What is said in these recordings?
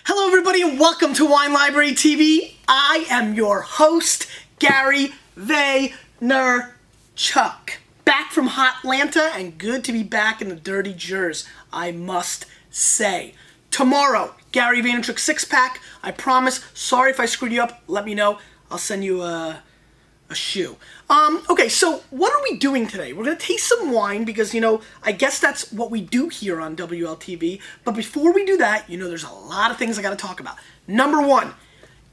Hello everybody and welcome to Wine Library TV. I am your host, Gary Vaynerchuk. Back from Hotlanta and good to be back in the dirty Jers, I must say. Tomorrow, Gary Vaynerchuk 6-pack. I promise. Sorry if I screwed you up. Let me know. I'll send you a shoe. Okay, so what are we doing today? We're going to taste some wine because, I guess that's what we do here on WLTV. But before we do that, there's a lot of things I got to talk about. Number one,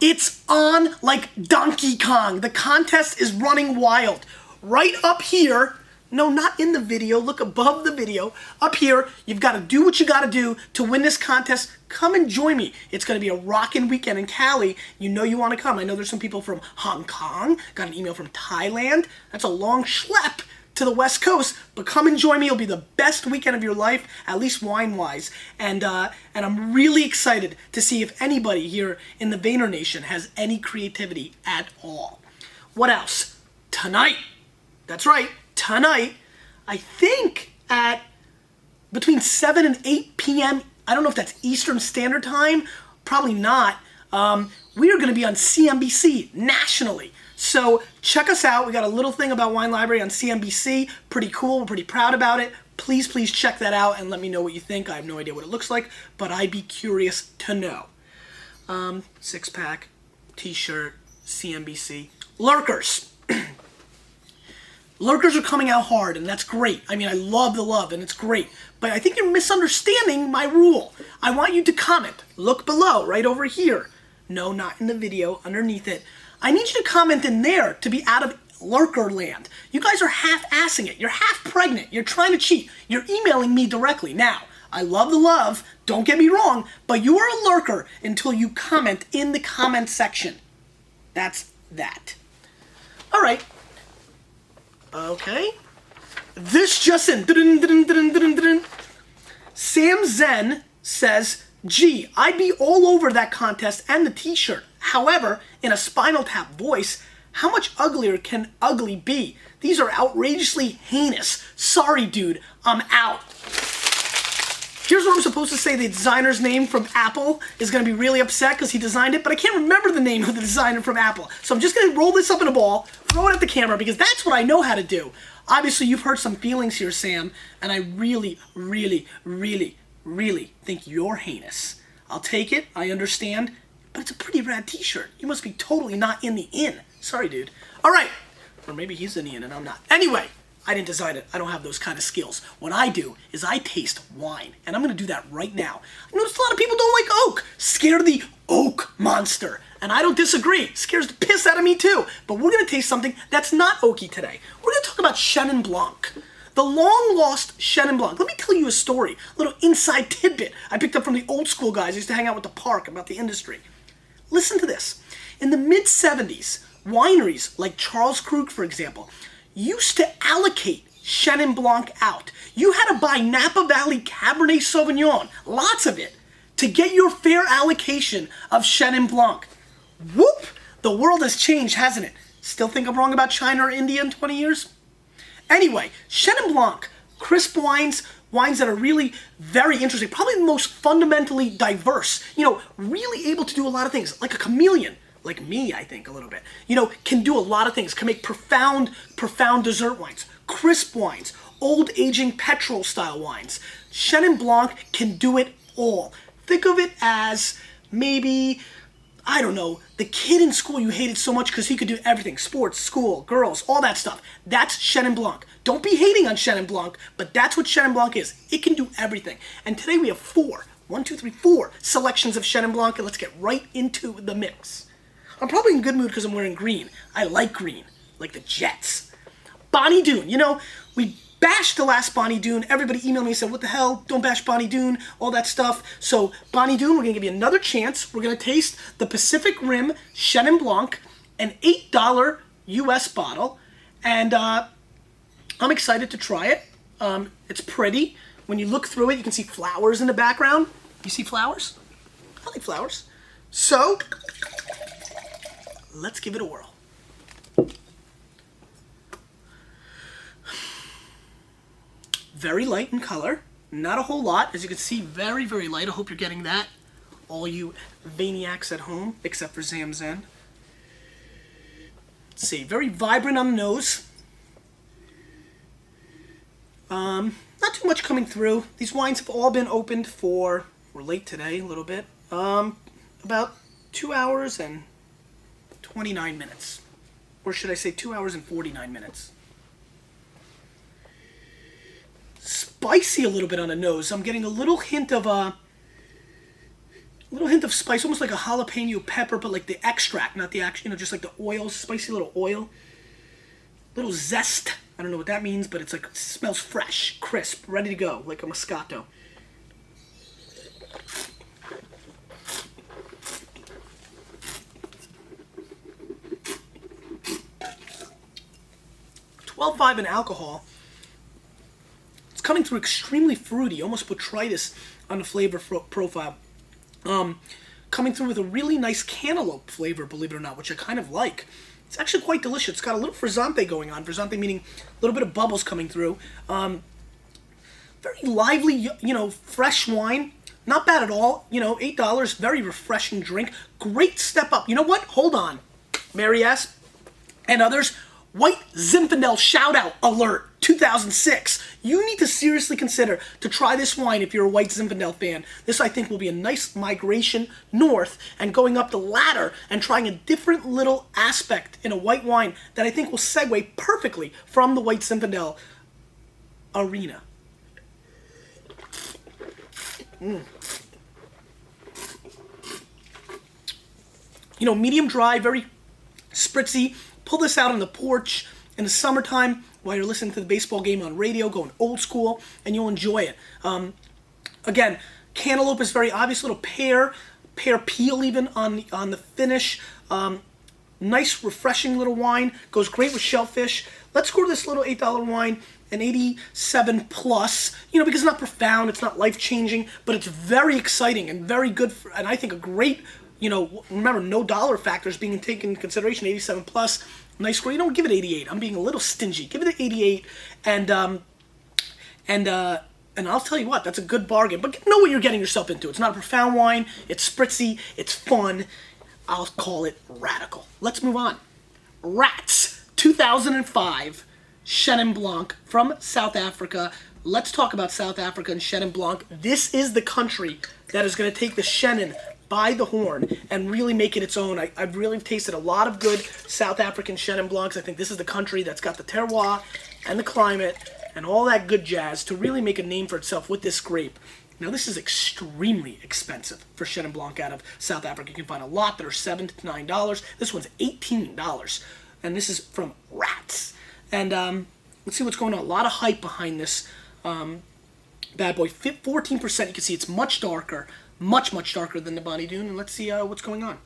it's on like Donkey Kong. The contest is running wild. Right up here, no, not in the video, look above the video. Up here, you've got to do what you got to do to win this contest. Come and join me. It's going to be a rockin' weekend in Cali. You know you want to come. I know there's some people from Hong Kong. Got an email from Thailand. That's a long schlep to the West Coast. But come and join me. It'll be the best weekend of your life, at least wine-wise. And I'm really excited to see if anybody here in the Vayner Nation has any creativity at all. What else? Tonight. That's right. Tonight, I think at between 7 and 8 p.m., I don't know if that's Eastern Standard Time, probably not, we are going to be on CNBC nationally. So check us out. We got a little thing about Wine Library on CNBC. Pretty cool. We're pretty proud about it. Please check that out and let me know what you think. I have no idea what it looks like, but I'd be curious to know. 6-pack, t-shirt, CNBC. Lurkers. Lurkers are coming out hard, and that's great. I mean, I love the love, and it's great. But I think you're misunderstanding my rule. I want you to comment. Look below, right over here. No, not in the video, underneath it. I need you to comment in there to be out of lurker land. You guys are half-assing it. You're half pregnant. You're trying to cheat. You're emailing me directly. Now, I love the love, don't get me wrong, but you are a lurker until you comment in the comment section. That's that. All right. Okay. This just in. Sam Zen says, gee, I'd be all over that contest and the t-shirt. However, in a Spinal Tap voice, how much uglier can ugly be? These are outrageously heinous. Sorry, dude, I'm out. Here's what I'm supposed to say. The designer's name from Apple is going to be really upset because he designed it, but I can't remember the name of the designer from Apple. So I'm just going to roll this up in a ball, throw it at the camera, because that's what I know how to do. Obviously, you've hurt some feelings here, Sam, and I really, really, really, really think you're heinous. I'll take it. I understand. But it's a pretty rad t-shirt. You must be totally not in the in. Sorry, dude. All right. Or maybe he's in the in and I'm not. Anyway. I didn't design it. I don't have those kind of skills. What I do is I taste wine, and I'm going to do that right now. I noticed a lot of people don't like oak. Scared of the oak monster, and I don't disagree. Scares the piss out of me too. But we're going to taste something that's not oaky today. We're going to talk about Chenin Blanc. The long-lost Chenin Blanc. Let me tell you a story, a little inside tidbit I picked up from the old school guys I used to hang out with the park about the industry. Listen to this. In the mid-70s, wineries like Charles Krug, for example, used to allocate Chenin Blanc out. You had to buy Napa Valley Cabernet Sauvignon, lots of it, to get your fair allocation of Chenin Blanc. Whoop! The world has changed, hasn't it? Still think I'm wrong about China or India in 20 years? Anyway, Chenin Blanc, crisp wines that are really very interesting, probably the most fundamentally diverse, really able to do a lot of things, like a chameleon. Like me, I think, a little bit. Can do a lot of things. Can make profound dessert wines, crisp wines, old aging petrol style wines. Chenin Blanc can do it all. Think of it as maybe, I don't know, the kid in school you hated so much because he could do everything. Sports, school, girls, all that stuff. That's Chenin Blanc. Don't be hating on Chenin Blanc, but that's what Chenin Blanc is. It can do everything. And today we have 4 selections of Chenin Blanc, and let's get right into the mix. I'm probably in good mood because I'm wearing green. I like green, like the Jets. Bonnie Doon, we bashed the last Bonnie Doon. Everybody emailed me and said, what the hell, don't bash Bonnie Doon, all that stuff. So Bonnie Doon, we're going to give you another chance. We're going to taste the Pacific Rim Chenin Blanc, an $8 US bottle. And I'm excited to try it. It's pretty. When you look through it, you can see flowers in the background. You see flowers? I like flowers. So let's give it a whirl. Very light in color, not a whole lot. As you can see, very, very light. I hope you're getting that. all you Vaniacs at home, except for Zamzen. Let's see, very vibrant on the nose. Not too much coming through. These wines have all been opened for, we're late today a little bit, about 2 hours and 29 minutes. Or should I say 2 hours and 49 minutes. Spicy a little bit on the nose. I'm getting a little hint of spice, almost like a jalapeno pepper, but like the extract, not the actual, just like the oil, spicy little oil. Little zest. I don't know what that means, but it's like, it smells fresh, crisp, ready to go, like a Moscato. $12.5 in alcohol. It's coming through extremely fruity, almost botrytis on the flavor profile. Coming through with a really nice cantaloupe flavor, believe it or not, which I kind of like. It's actually quite delicious. It's got a little frizzante going on. Frizzante meaning a little bit of bubbles coming through. Very lively, fresh wine. Not bad at all. $8, very refreshing drink. Great step up. You know what? Hold on. Mary S. and others. White Zinfandel shout out alert 2006. You need to seriously consider to try this wine if you're a White Zinfandel fan. This, I think, will be a nice migration north and going up the ladder and trying a different little aspect in a white wine that I think will segue perfectly from the White Zinfandel arena. Medium dry, very spritzy. Pull this out on the porch in the summertime while you're listening to the baseball game on radio, going old school, and you'll enjoy it. Again, cantaloupe is very obvious, little pear peel even on the finish. Nice, refreshing little wine. Goes great with shellfish. Let's score this little $8 wine an 87 plus, because it's not profound, it's not life-changing, but it's very exciting and very good, and I think a great, remember, no dollar factors being taken into consideration, 87 plus, nice score. You don't give it 88. I'm being a little stingy. Give it an 88, and I'll tell you what, that's a good bargain. But know what you're getting yourself into. It's not a profound wine. It's spritzy. It's fun. I'll call it radical. Let's move on. Rats, 2005, Chenin Blanc from South Africa. Let's talk about South Africa and Chenin Blanc. This is the country that is going to take the Chenin by the horn and really make it its own. I've really tasted a lot of good South African Chenin Blancs. I think this is the country that's got the terroir and the climate and all that good jazz to really make a name for itself with this grape. Now, this is extremely expensive for Chenin Blanc out of South Africa. You can find a lot that are $7 to $9. This one's $18, and this is from Rats. And let's see what's going on. A lot of hype behind this bad boy. 14%. You can see it's much darker. Much, much darker than the Bonnie Doon. And let's see what's going on.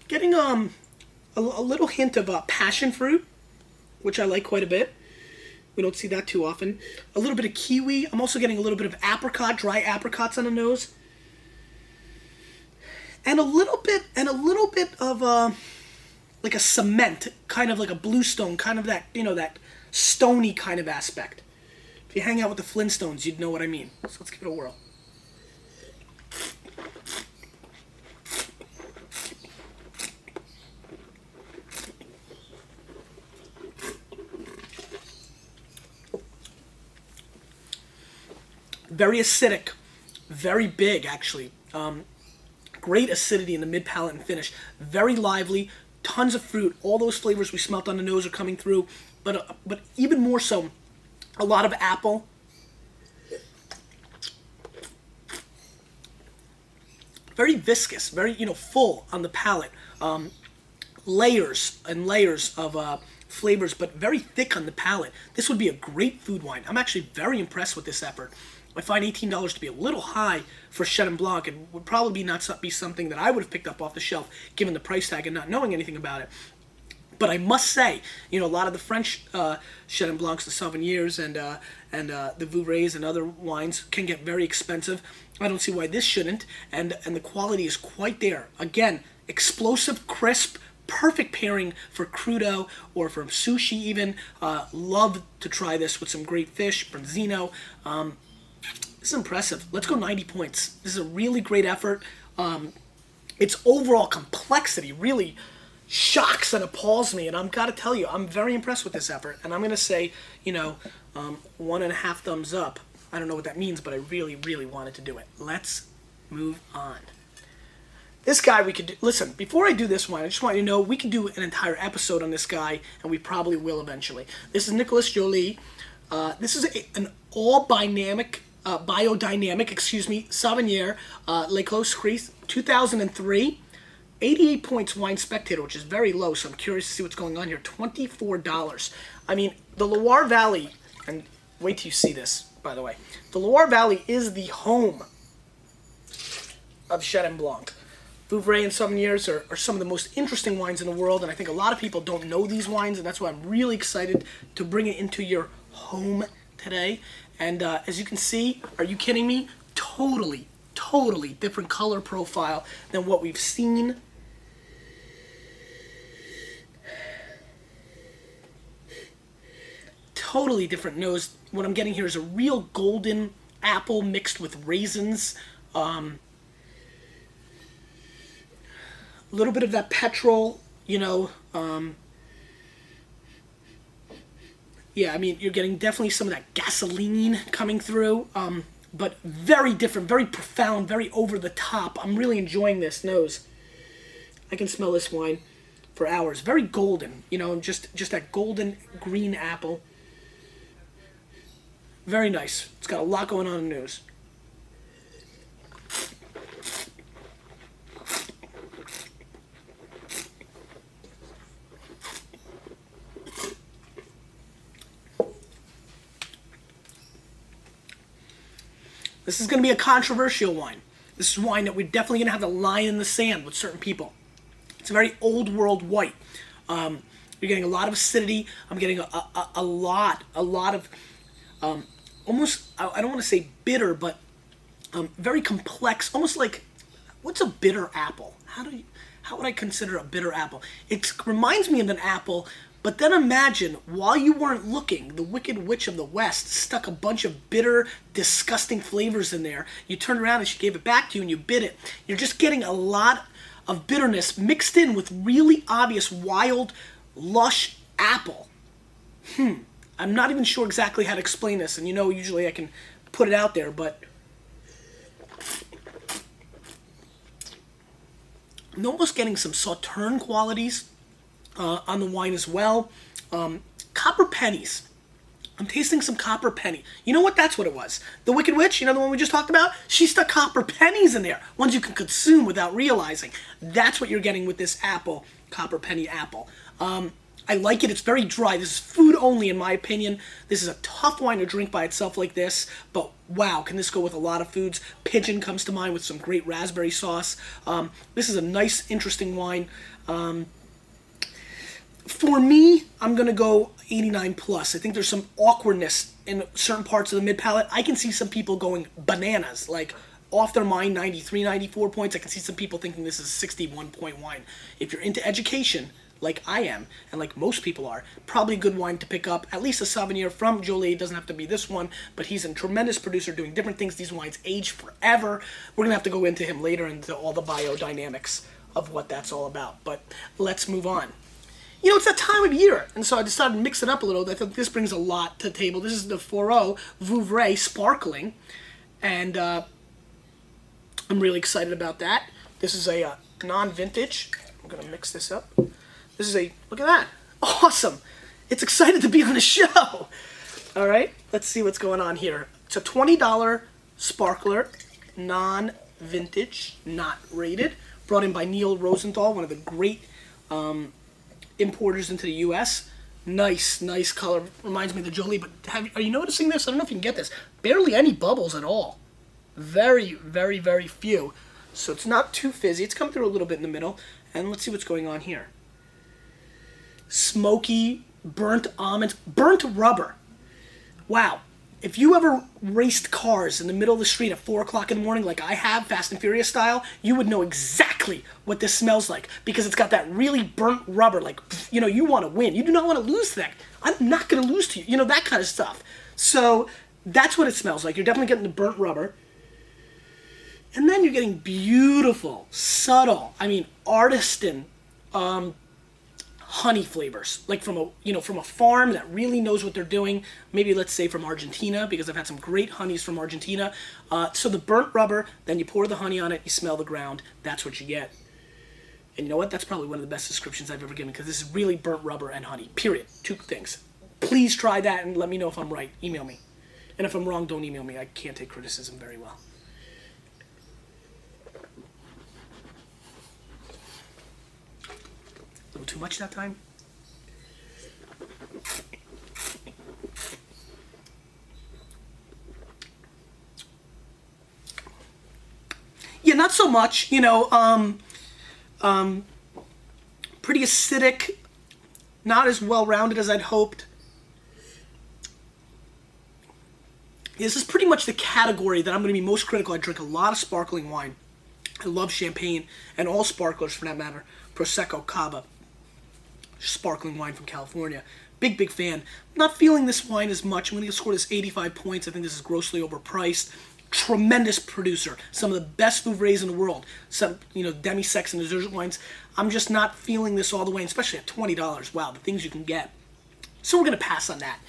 Getting a little hint of passion fruit, which I like quite a bit. We don't see that too often. A little bit of kiwi. I'm also getting a little bit of apricot, dry apricots on the nose. And a little bit of like a cement, kind of like a bluestone, kind of that, that stony kind of aspect. If you hang out with the Flintstones, you'd know what I mean. So let's give it a whirl. Very acidic, very big actually. Great acidity in the mid-palate and finish. Very lively, tons of fruit. All those flavors we smelt on the nose are coming through, but even more so, a lot of apple. Very viscous, very full on the palate. Layers and layers of flavors, but very thick on the palate. This would be a great food wine. I'm actually very impressed with this effort. I find $18 to be a little high for Chenin Blanc, and would probably not be something that I would have picked up off the shelf given the price tag and not knowing anything about it. But I must say, a lot of the French Chenin Blancs, the Sauvignons and the Vouvrays and other wines can get very expensive. I don't see why this shouldn't, and the quality is quite there. Again, explosive, crisp, Perfect pairing for crudo or for sushi even. Love to try this with some great fish, branzino. This is impressive. Let's go 90 points. This is a really great effort. Its overall complexity really shocks and appalls me, and I've got to tell you, I'm very impressed with this effort, and I'm going to say, 1.5 thumbs up. I don't know what that means, but I really, really wanted to do it. Let's move on. This guy we could do, listen, before I do this one, I just want you to know we could do an entire episode on this guy, and we probably will eventually. This is Nicolas Joly. This is an all-biodynamic, Sauvignon, Les Clos Gris, 2003. 88 points Wine Spectator, which is very low, so I'm curious to see what's going on here. $24. I mean, the Loire Valley, and wait till you see this, by the way. The Loire Valley is the home of Chenin Blanc. Vouvray and Sauvignons are some of the most interesting wines in the world, and I think a lot of people don't know these wines, and that's why I'm really excited to bring it into your home today. And as you can see, are you kidding me? Totally different color profile than what we've seen. Totally different nose. What I'm getting here is a real golden apple mixed with raisins. A little bit of that petrol, yeah, I mean, you're getting definitely some of that gasoline coming through, but very different, very profound, very over the top. I'm really enjoying this nose. I can smell this wine for hours. Very golden, just that golden green apple. Very nice. It's got a lot going on in the nose. This is going to be a controversial wine. This is wine that we're definitely going to have the line in the sand with certain people. It's a very old world white. You're getting a lot of acidity. I'm getting a lot of almost, I don't want to say bitter, but very complex, almost like, what's a bitter apple? How would I consider a bitter apple? It reminds me of an apple, but then imagine, while you weren't looking, the Wicked Witch of the West stuck a bunch of bitter, disgusting flavors in there. You turned around and she gave it back to you and you bit it. You're just getting a lot of bitterness mixed in with really obvious, wild, lush apple. I'm not even sure exactly how to explain this, and usually I can put it out there, but I'm almost getting some sauterne qualities on the wine as well. Copper pennies. I'm tasting some copper penny. You know what? That's what it was. The Wicked Witch, the one we just talked about? She stuck copper pennies in there, ones you can consume without realizing. That's what you're getting with this apple, copper penny apple. I like it. It's very dry. This is food only, in my opinion. This is a tough wine to drink by itself like this, but wow, can this go with a lot of foods? Pigeon comes to mind with some great raspberry sauce. This is a nice, interesting wine. For me, I'm going to go 89 plus. I think there's some awkwardness in certain parts of the mid-palate. I can see some people going bananas, like off their mind, 93, 94 points. I can see some people thinking this is a 61-point wine. If you're into education, like I am, and like most people are, probably a good wine to pick up. At least a Sauvignon from Joly. It doesn't have to be this one, but he's a tremendous producer doing different things. These wines age forever. We're going to have to go into him later, into all the biodynamics of what that's all about. But let's move on. It's that time of year, and so I decided to mix it up a little. I think this brings a lot to the table. This is the Foro Vouvray Sparkling, and I'm really excited about that. This is a non-vintage. I'm going to mix this up. This is look at that. Awesome. It's excited to be on the show. All right, let's see what's going on here. It's a $20 sparkler, non-vintage, not rated, brought in by Neil Rosenthal, one of the great importers into the U.S. Nice color. Reminds me of the Joly, but are you noticing this? I don't know if you can get this. Barely any bubbles at all. Very, very, very few. So it's not too fizzy. It's come through a little bit in the middle. And let's see what's going on here. Smoky, burnt almonds, burnt rubber. Wow. if you ever raced cars in the middle of the street at 4 o'clock in the morning like I have, Fast and Furious style, you would know exactly what this smells like, because it's got that really burnt rubber, like, you know, you want to win. You do not want to lose to that. I'm not going to lose to you. You know, that kind of stuff. So that's what it smells like. You're definitely getting the burnt rubber. And then you're getting beautiful, subtle, I mean, artisan honey flavors, like from a farm that really knows what they're doing. Maybe let's say from Argentina, because I've had some great honeys from Argentina. So the burnt rubber, then you pour the honey on it, you smell the ground. That's what you get. And you know what? That's probably one of the best descriptions I've ever given, because this is really burnt rubber and honey. Period. 2 things. Please try that and let me know if I'm right. Email me. And if I'm wrong, don't email me. I can't take criticism very well. A little too much that time. Yeah, not so much. You know, pretty acidic, not as well-rounded as I'd hoped. This is pretty much the category that I'm going to be most critical. I drink a lot of sparkling wine. I love champagne, and all sparklers for that matter. Prosecco, Cava, sparkling wine from California. Big, big fan. Not feeling this wine as much. I'm going to score this 85 points. I think this is grossly overpriced. Tremendous producer. Some of the best Vouvrays in the world. Some, you know, demi-sex and dessert wines. I'm just not feeling this all the way, especially at $20. Wow, the things you can get. So we're going to pass on that.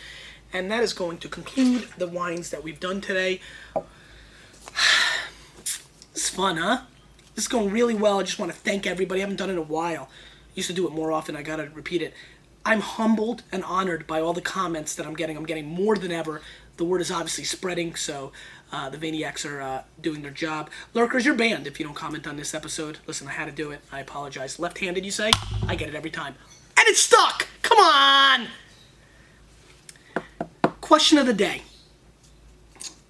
And that is going to conclude the wines that we've done today. It's fun, huh? This is going really well. I just want to thank everybody. I haven't done it in a while. I used to do it more often. I got to repeat it. I'm humbled and honored by all the comments that I'm getting. I'm getting more than ever. The word is obviously spreading, so the Vaniacs are doing their job. Lurkers, you're banned if you don't comment on this episode. Listen, I had to do it. I apologize. Left-handed, you say? I get it every time. And it's stuck! Come on! Question of the day.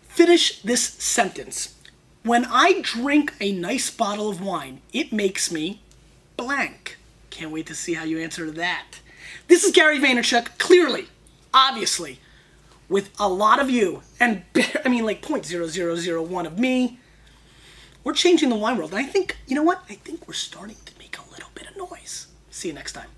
Finish this sentence. When I drink a nice bottle of wine, it makes me blank. Can't wait to see how you answer that. This is Gary Vaynerchuk, clearly, obviously, with a lot of you, and I mean like 0.0001 of me. We're changing the wine world. And I think, you know what? I think we're starting to make a little bit of noise. See you next time.